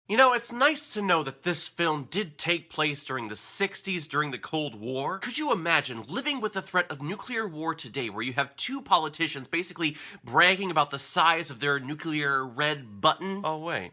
You know, it's nice to know that this film did take place during the 60s, during the Cold War. Could you imagine living with the threat of nuclear war today, where you have two politicians basically bragging about the size of their nuclear red button? Oh, wait.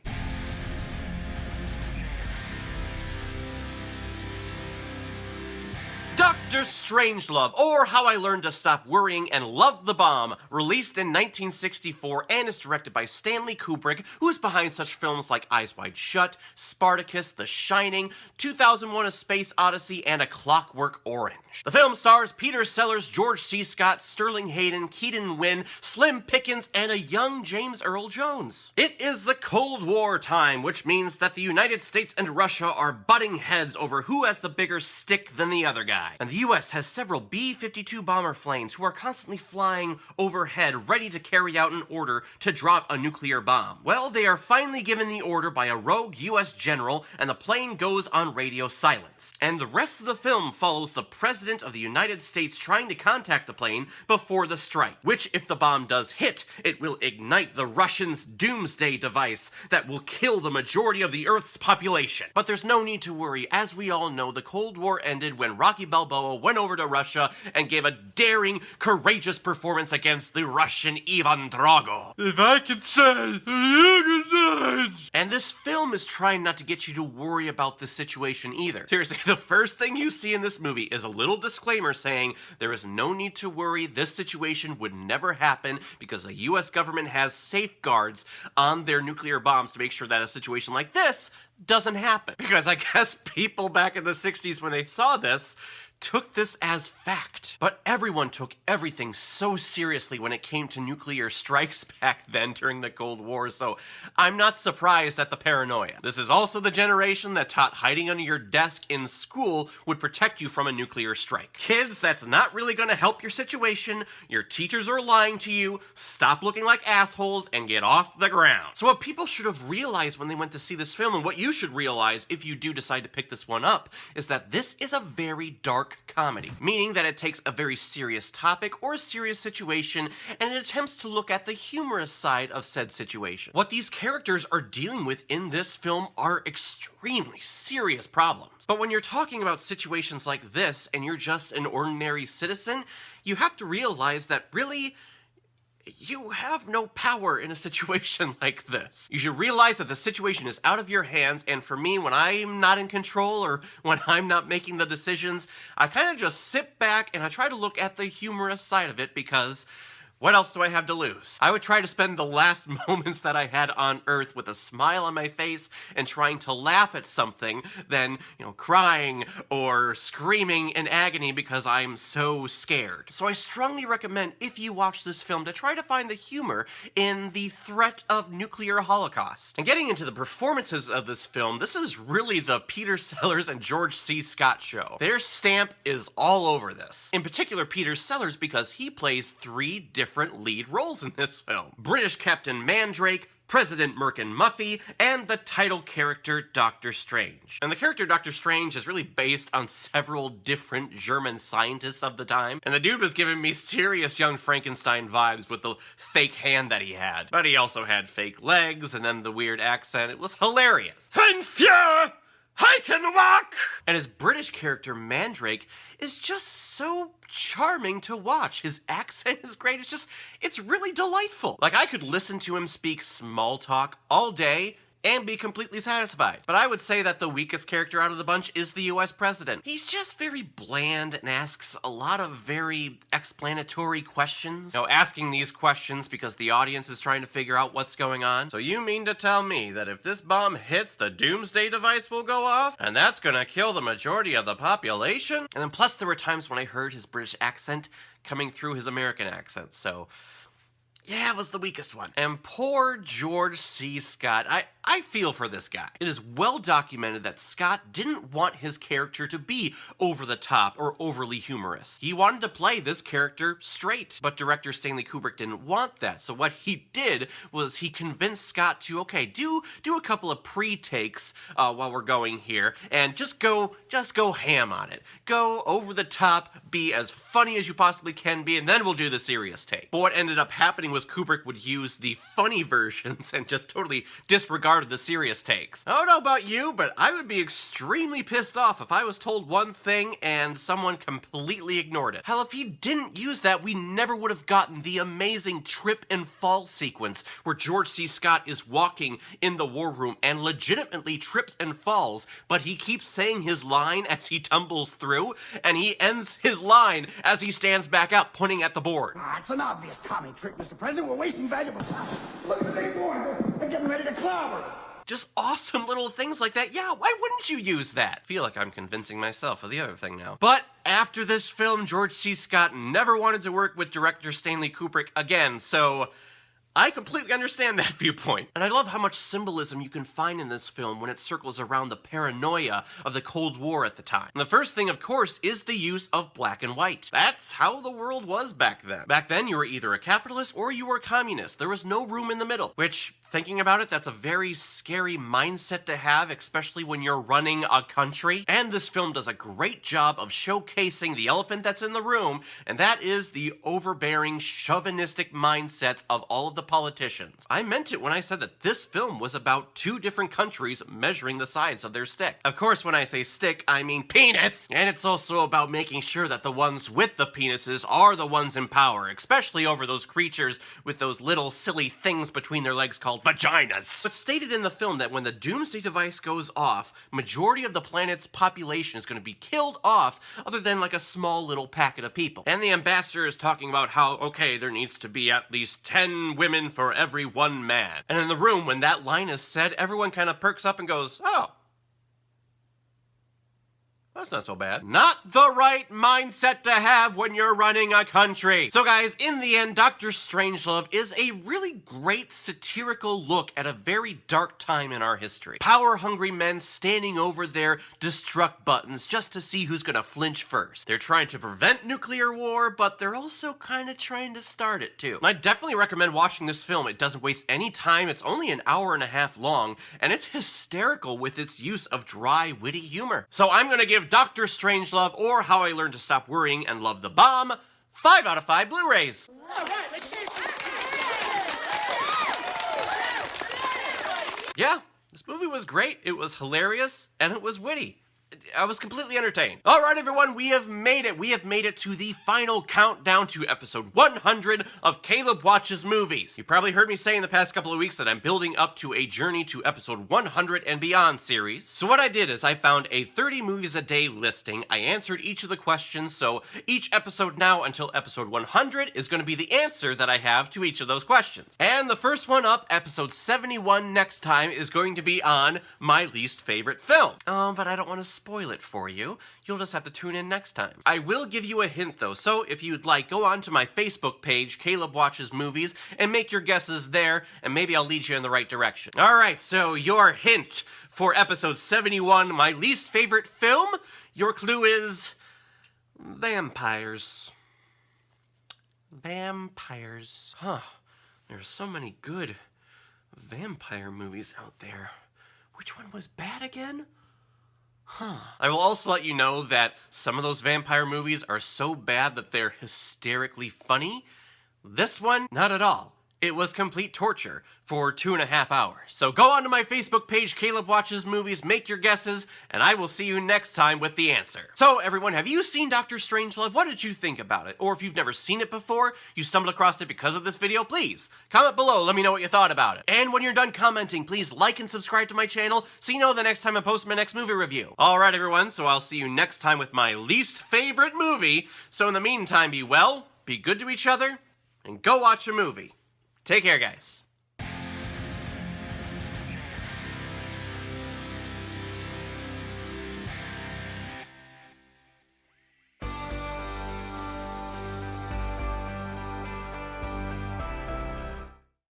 Dr. Strangelove, or How I Learned to Stop Worrying and Love the Bomb, released in 1964 and is directed by Stanley Kubrick, who is behind such films like Eyes Wide Shut, Spartacus, The Shining, 2001: A Space Odyssey, and A Clockwork Orange. The film stars Peter Sellers, George C. Scott, Sterling Hayden, Keaton Wynn, Slim Pickens, and a young James Earl Jones. It is the Cold War time, which means that the United States and Russia are butting heads over who has the bigger stick than the other guy. And the US has several B-52 bomber planes who are constantly flying overhead ready to carry out an order to drop a nuclear bomb. Well, they are finally given the order by a rogue US general, and the plane goes on radio silence. And the rest of the film follows the President of the United States trying to contact the plane before the strike, which, if the bomb does hit, it will ignite the Russians' doomsday device that will kill the majority of the Earth's population. But there's no need to worry. As we all know, the Cold War ended when Rocky Balboa went over to Russia and gave a daring, courageous performance against the Russian Ivan Drago. If I can say, you can say. And this film is trying not to get you to worry about this situation either. Seriously, the first thing you see in this movie is a little disclaimer saying there is no need to worry, this situation would never happen because the US government has safeguards on their nuclear bombs to make sure that a situation like this doesn't happen. Because I guess people back in the 60s when they saw this took this as fact. But everyone took everything so seriously when it came to nuclear strikes back then during the Cold War, so I'm not surprised at the paranoia. This is also the generation that taught hiding under your desk in school would protect you from a nuclear strike. Kids, that's not really going to help your situation. Your teachers are lying to you. Stop looking like assholes and get off the ground. So what people should have realized when they went to see this film, and what you should realize if you do decide to pick this one up, is that this is a very dark comedy, meaning that it takes a very serious topic or a serious situation and it attempts to look at the humorous side of said situation. What these characters are dealing with in this film are extremely serious problems. But when you're talking about situations like this and you're just an ordinary citizen, you have to realize that really, you have no power in a situation like this. You should realize that the situation is out of your hands, and for me, when I'm not in control or when I'm not making the decisions, I kind of just sit back and I try to look at the humorous side of it because what else do I have to lose? I would try to spend the last moments that I had on Earth with a smile on my face and trying to laugh at something than, crying or screaming in agony because I'm so scared. So I strongly recommend, if you watch this film, to try to find the humor in the threat of nuclear holocaust. And getting into the performances of this film, this is really the Peter Sellers and George C. Scott show. Their stamp is all over this. In particular, Peter Sellers, because he plays three different lead roles in this film: British Captain Mandrake, President Merkin Muffy, and the title character Dr. Strange. And the character Dr. Strange is really based on several different German scientists of the time, and the dude was giving me serious Young Frankenstein vibes with the fake hand that he had. But he also had fake legs, and then the weird accent. It was hilarious. Ein Führer! I can walk! And his British character, Mandrake, is just so charming to watch. His accent is great. It's really delightful. Like, I could listen to him speak small talk all day and be completely satisfied. But I would say that the weakest character out of the bunch is the US president. He's just very bland and asks a lot of very explanatory questions. Asking these questions because the audience is trying to figure out what's going on. So you mean to tell me that if this bomb hits, the doomsday device will go off? And that's gonna kill the majority of the population? And then plus there were times when I heard his British accent coming through his American accent, so yeah, it was the weakest one. And poor George C. Scott. I feel for this guy. It is well documented that Scott didn't want his character to be over the top or overly humorous. He wanted to play this character straight, but director Stanley Kubrick didn't want that. So what he did was he convinced Scott to, okay, do a couple of pre-takes while we're going here, and just go ham on it. Go over the top, be as funny as you possibly can be, and then we'll do the serious take. But what ended up happening was Kubrick would use the funny versions and just totally disregarded the serious takes. I don't know about you, but I would be extremely pissed off if I was told one thing and someone completely ignored it. Hell, if he didn't use that, we never would have gotten the amazing trip and fall sequence where George C. Scott is walking in the war room and legitimately trips and falls, but he keeps saying his line as he tumbles through, and he ends his line as he stands back up, pointing at the board. It's an obvious commie trick, Mr. President. We're wasting valuable time. Look at the big board. They're getting ready to clobber us. Just awesome little things like that. Yeah, why wouldn't you use that? I feel like I'm convincing myself of the other thing now. But after this film, George C. Scott never wanted to work with director Stanley Kubrick again, so I completely understand that viewpoint. And I love how much symbolism you can find in this film when it circles around the paranoia of the Cold War at the time. And the first thing, of course, is the use of black and white. That's how the world was back then. Back then, you were either a capitalist or you were a communist. There was no room in the middle, which, thinking about it, that's a very scary mindset to have, especially when you're running a country. And this film does a great job of showcasing the elephant that's in the room, and that is the overbearing, chauvinistic mindsets of all of the politicians. I meant it when I said that this film was about two different countries measuring the size of their stick. Of course, when I say stick, I mean penis! And it's also about making sure that the ones with the penises are the ones in power, especially over those creatures with those little silly things between their legs called vaginas. It's stated in the film that when the doomsday device goes off, majority of the planet's population is going to be killed off, other than like a small little packet of people. And the ambassador is talking about how, okay, there needs to be at least 10 women for every one man. And in the room, when that line is said, everyone kind of perks up and goes, oh, that's not so bad. Not the right mindset to have when you're running a country. So guys, in the end, Dr. Strangelove is a really great satirical look at a very dark time in our history. Power-hungry men standing over their destruct buttons just to see who's gonna flinch first. They're trying to prevent nuclear war, but they're also kind of trying to start it too. And I definitely recommend watching this film. It doesn't waste any time. It's only an hour and a half long, and it's hysterical with its use of dry, witty humor. So I'm gonna give Dr. Strangelove, or How I Learned to Stop Worrying and Love the Bomb, 5 out of 5 Blu-rays. All right, let's get it. Yeah, this movie was great. It was hilarious, and it was witty. I was completely entertained. All right, everyone, we have made it. We have made it to the final countdown to episode 100 of Caleb Watches Movies. You probably heard me say in the past couple of weeks that I'm building up to a Journey to episode 100 and Beyond series. So what I did is I found a 30 movies a day listing. I answered each of the questions, so each episode now until episode 100 is going to be the answer that I have to each of those questions. And the first one up, episode 71 next time, is going to be on my least favorite film. But I don't want to spoil it for you. You'll just have to tune in next time. I will give you a hint though, so if you'd like, go on to my Facebook page, Caleb Watches Movies, and make your guesses there, and maybe I'll lead you in the right direction. Alright, so your hint for episode 71, my least favorite film, your clue is vampires. Vampires. Huh. There's so many good vampire movies out there. Which one was bad again? Huh. I will also let you know that some of those vampire movies are so bad that they're hysterically funny. This one, not at all. It was complete torture for 2.5 hours. So go on to my Facebook page, Caleb Watches Movies, make your guesses, and I will see you next time with the answer. So everyone, have you seen Dr. Strangelove? What did you think about it? Or if you've never seen it before, you stumbled across it because of this video, please comment below, let me know what you thought about it. And when you're done commenting, please like and subscribe to my channel so you know the next time I post my next movie review. Alright everyone, so I'll see you next time with my least favorite movie. So in the meantime, be well, be good to each other, and go watch a movie. Take care, guys.